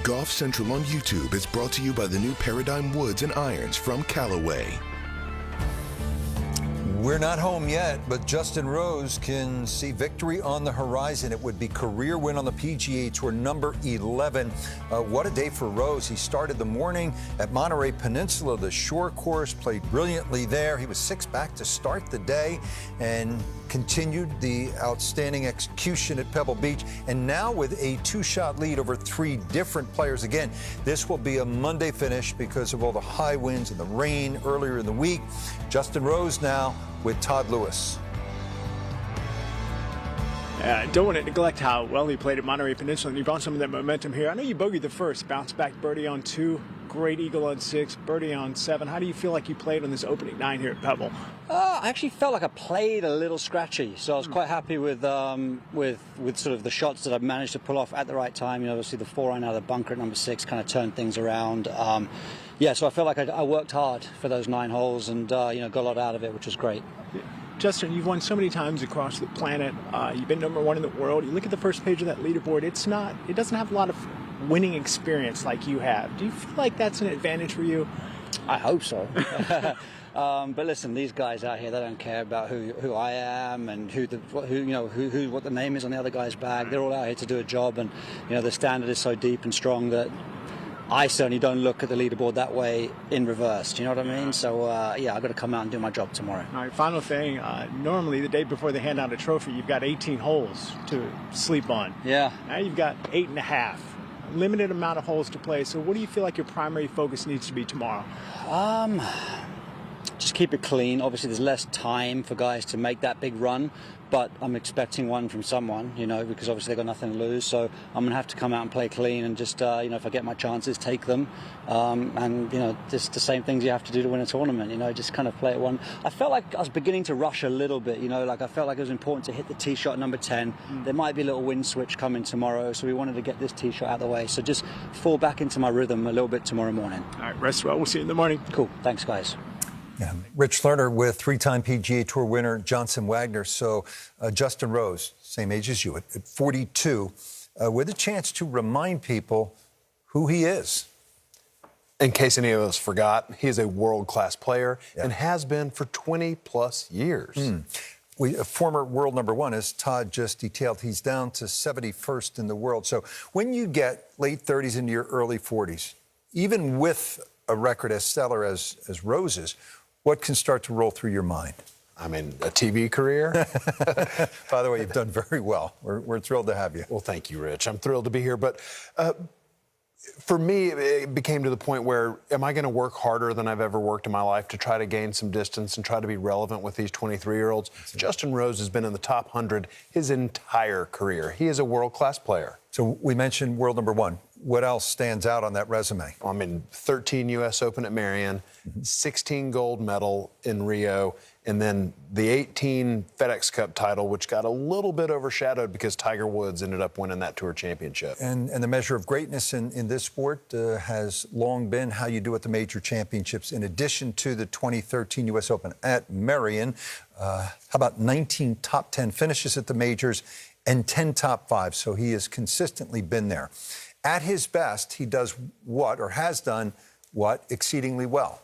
Golf Central on YouTube is brought to you by the new Paradigm Woods and Irons from Callaway. We're not home yet, but Justin Rose can see victory on the horizon. It would be career win on the PGA Tour, number 11. What a day for Rose. He started the morning at Monterey Peninsula, the shore course, played brilliantly there. He was 6 back to start the day and continued the outstanding execution at Pebble Beach. And now with a 2-shot lead over 3 different players. Again, this will be a Monday finish because of all the high winds and the rain earlier in the week. Justin Rose now with Todd Lewis. Don't want to neglect how well he played at Monterey Peninsula, and you brought some of that momentum here. I know you bogeyed the first, bounce back birdie on 2, great eagle on 6, birdie on 7. How do you feel like you played on this opening 9 here at Pebble? I actually felt like I played a little scratchy, so I was quite happy with sort of the shots that I've managed to pull off at the right time. You know, obviously the 4-iron out of the bunker at number 6 kind of turned things around. Yeah, so I felt like I worked hard for those 9 holes and got a lot out of it, which was great. Yeah. Justin, you've won so many times across the planet. You've been number 1 in the world. You look at the first page of that leaderboard. It doesn't have a lot of winning experience like you have. Do you feel like that's an advantage for you? I hope so. But listen, these guys out here, they don't care about who I am and what the name is on the other guy's bag. They're all out here to do a job, and the standard is so deep and strong that I certainly don't look at the leaderboard that way in reverse. Do you know what I mean? So, yeah, I've got to come out and do my job tomorrow. All right, final thing. Normally, the day before they hand out a trophy, you've got 18 holes to sleep on. Yeah. Now you've got 8.5. Limited amount of holes to play. So what do you feel like your primary focus needs to be tomorrow? Just keep it clean. Obviously, there's less time for guys to make that big run, but I'm expecting one from someone, because obviously they've got nothing to lose. So I'm going to have to come out and play clean and just, if I get my chances, take them. And, just the same things you have to do to win a tournament, just kind of play it one. I felt like I was beginning to rush a little bit, I felt like it was important to hit the tee shot number 10. There might be a little wind switch coming tomorrow, so we wanted to get this tee shot out of the way. So just fall back into my rhythm a little bit tomorrow morning. All right, rest well. We'll see you in the morning. Cool. Thanks, guys. Yeah. Rich Lerner with 3-time PGA Tour winner Johnson Wagner. So Justin Rose, same age as you, at 42, with a chance to remind people who he is. In case any of us forgot, he is a world-class player and has been for 20-plus years. A former world number 1, as Todd just detailed, he's down to 71st in the world. So when you get late 30s into your early 40s, even with a record as stellar as Rose's, what can start to roll through your mind? I mean, a TV career? By the way, you've done very well. We're thrilled to have you. Well, thank you, Rich. I'm thrilled to be here. But for me, it became to the point where, am I going to work harder than I've ever worked in my life to try to gain some distance and try to be relevant with these 23-year-olds? Justin Rose has been in the top 100 his entire career. He is a world-class player. So we mentioned world number 1. What else stands out on that resume? 13 U.S. Open at Marion, 16 gold medal in Rio, and then the 18 FedEx Cup title, which got a little bit overshadowed because Tiger Woods ended up winning that Tour Championship. And the measure of greatness in this sport has long been how you do at the major championships, in addition to the 2013 U.S. Open at Marion. How about 19 top 10 finishes at the majors and 10 top 5? So he has consistently been there. At his best, he does what, or has done what, exceedingly well.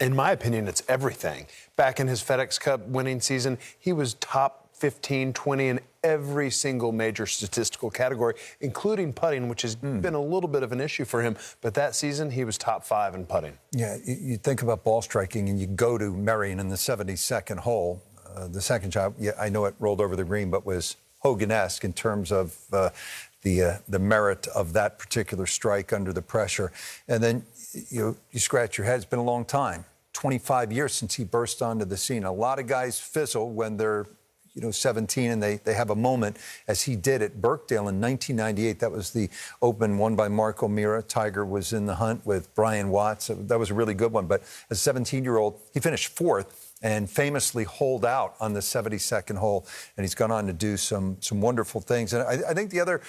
In my opinion, it's everything. Back in his FedEx Cup winning season, he was top 15, 20 in every single major statistical category, including putting, which has been a little bit of an issue for him. But that season, he was top 5 in putting. Yeah, you think about ball striking, and you go to Marion in the 72nd hole. The second shot, I know it rolled over the green, but was Hogan-esque in terms of the merit of that particular strike under the pressure. And then you scratch your head. It's been a long time, 25 years since he burst onto the scene. A lot of guys fizzle when they're 17 and they have a moment, as he did at Birkdale in 1998. That was the Open won by Mark O'Meara. Tiger was in the hunt with Brian Watts. That was a really good one. But as a 17-year-old, he finished 4th and famously holed out on the 72nd hole, and he's gone on to do some wonderful things. And I think the other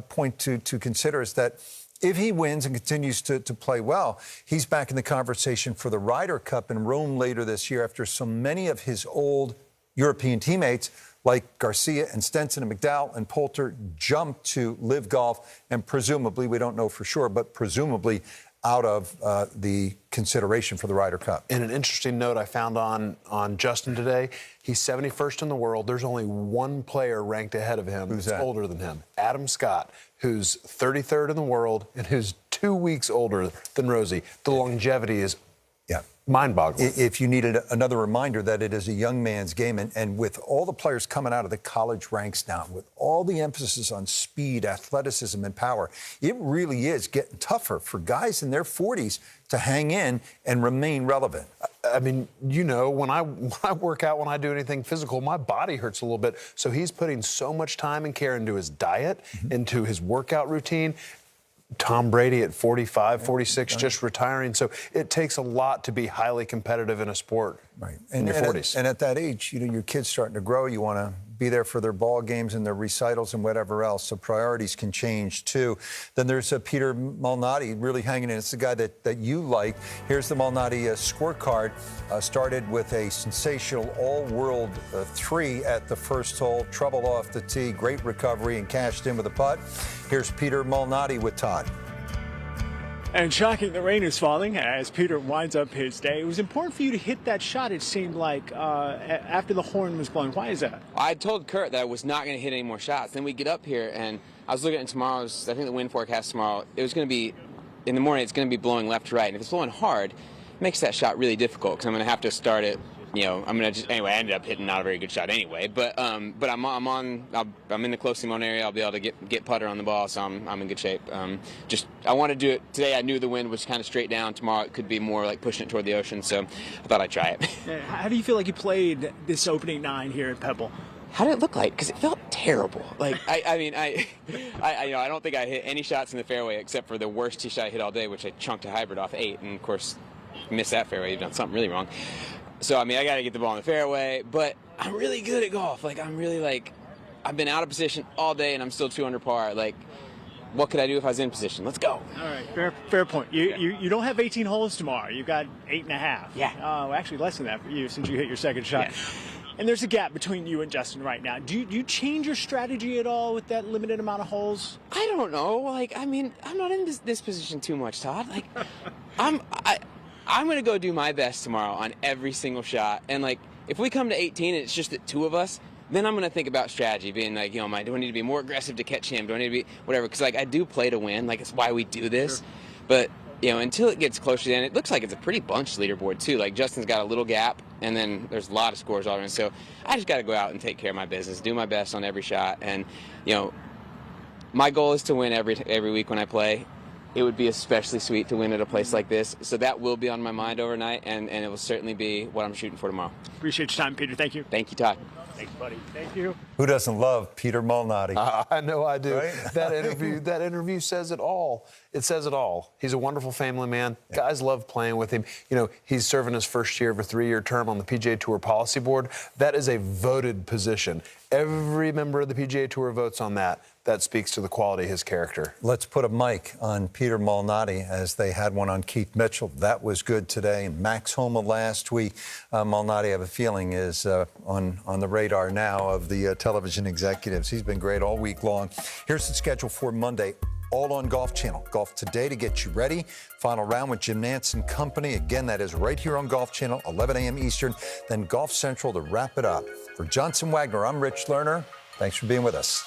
point to consider is that if he wins and continues to play well, he's back in the conversation for the Ryder Cup in Rome later this year, after so many of his old European teammates like Garcia and Stenson and McDowell and Poulter jump to Live Golf and presumably, we don't know for sure, but presumably out of the consideration for the Ryder Cup. And an interesting note I found on Justin today, he's 71st in the world. There's only one player ranked ahead of him who's older than him, Adam Scott, who's 33rd in the world and who's 2 weeks older than Rosie. The longevity is mind-boggling. If you needed another reminder that it is a young man's game, and with all the players coming out of the college ranks now, with all the emphasis on speed, athleticism, and power, it really is getting tougher for guys in their 40s to hang in and remain relevant. I mean, you know, when I work out, when I do anything physical, my body hurts a little bit. So he's putting so much time and care into his diet, into his workout routine. Tom Brady at 45, 46, just retiring. So it takes a lot to be highly competitive in a sport in your 40s. And at that age, you know, your kid's starting to grow. You want to be there for their ball games and their recitals and whatever else. So priorities can change, too. Then there's Peter Malnati really hanging in. It's the guy that you like. Here's the Malnati scorecard. Started with a sensational all-world 3 at the first hole. Trouble off the tee. Great recovery and cashed in with a putt. Here's Peter Malnati with Todd. And shocking, the rain is falling as Peter winds up his day. It was important for you to hit that shot, it seemed like, after the horn was blowing. Why is that? I told Kurt that I was not going to hit any more shots. Then we get up here, and I was looking at tomorrow's, I think the wind forecast tomorrow, it was going to be, in the morning, it's going to be blowing left to right. And if it's blowing hard, it makes that shot really difficult because I'm going to have to start it. You know, I'm gonna just anyway. I ended up hitting not a very good shot anyway, but I'm in the close Simone area. I'll be able to get putter on the ball, so I'm in good shape. I want to do it today. I knew the wind was kind of straight down. Tomorrow it could be more like pushing it toward the ocean, so I thought I'd try it. How do you feel like you played this opening 9 here at Pebble? How did it look like? Because it felt terrible. Like I don't think I hit any shots in the fairway except for the worst tee shot I hit all day, which I chunked a hybrid off 8, and of course missed that fairway. You've done something really wrong. So, I mean, I got to get the ball in the fairway, but I'm really good at golf. Like, I've been out of position all day, and I'm still 2 under par. Like, what could I do if I was in position? Let's go. All right, fair point. You don't have 18 holes tomorrow. You've got 8.5. Yeah. Actually, less than that for you since you hit your second shot. Yeah. And there's a gap between you and Justin right now. Do you change your strategy at all with that limited amount of holes? I don't know. Like, I mean, I'm not in this position too much, Todd. Like, I'm going to go do my best tomorrow on every single shot. And, like, if we come to 18 and it's just the 2 of us, then I'm going to think about strategy, being like, you know, do I need to be more aggressive to catch him? Do I need to be whatever? Because, like, I do play to win. Like, it's why we do this. Sure. But, you know, until it gets closer to the end, it looks like it's a pretty bunched leaderboard, too. Like, Justin's got a little gap, and then there's a lot of scores all around. So I just got to go out and take care of my business, do my best on every shot. And, you know, my goal is to win every week when I play. It would be especially sweet to win at a place like this. So that will be on my mind overnight, and it will certainly be what I'm shooting for tomorrow. Appreciate your time, Peter. Thank you. Thank you, Todd. Thanks, buddy. Thank you. Who doesn't love Peter Malnati? I know I do. Right? That interview says it all. It says it all. He's a wonderful family man. Yeah. Guys love playing with him. You know, he's serving his first year of a 3-year term on the PGA Tour Policy Board. That is a voted position. Every member of the PGA Tour votes on that. That speaks to the quality of his character. Let's put a mic on Peter Malnati as they had one on Keith Mitchell. That was good today. And Max Homa last week. Malnati, I have a feeling, is on the radar now of the television executives. He's been great all week long. Here's the schedule for Monday. All on Golf Channel. Golf Today to get you ready. Final round with Jim Nantz and company. Again, that is right here on Golf Channel, 11 a.m. Eastern. Then Golf Central to wrap it up. For Johnson Wagner, I'm Rich Lerner. Thanks for being with us.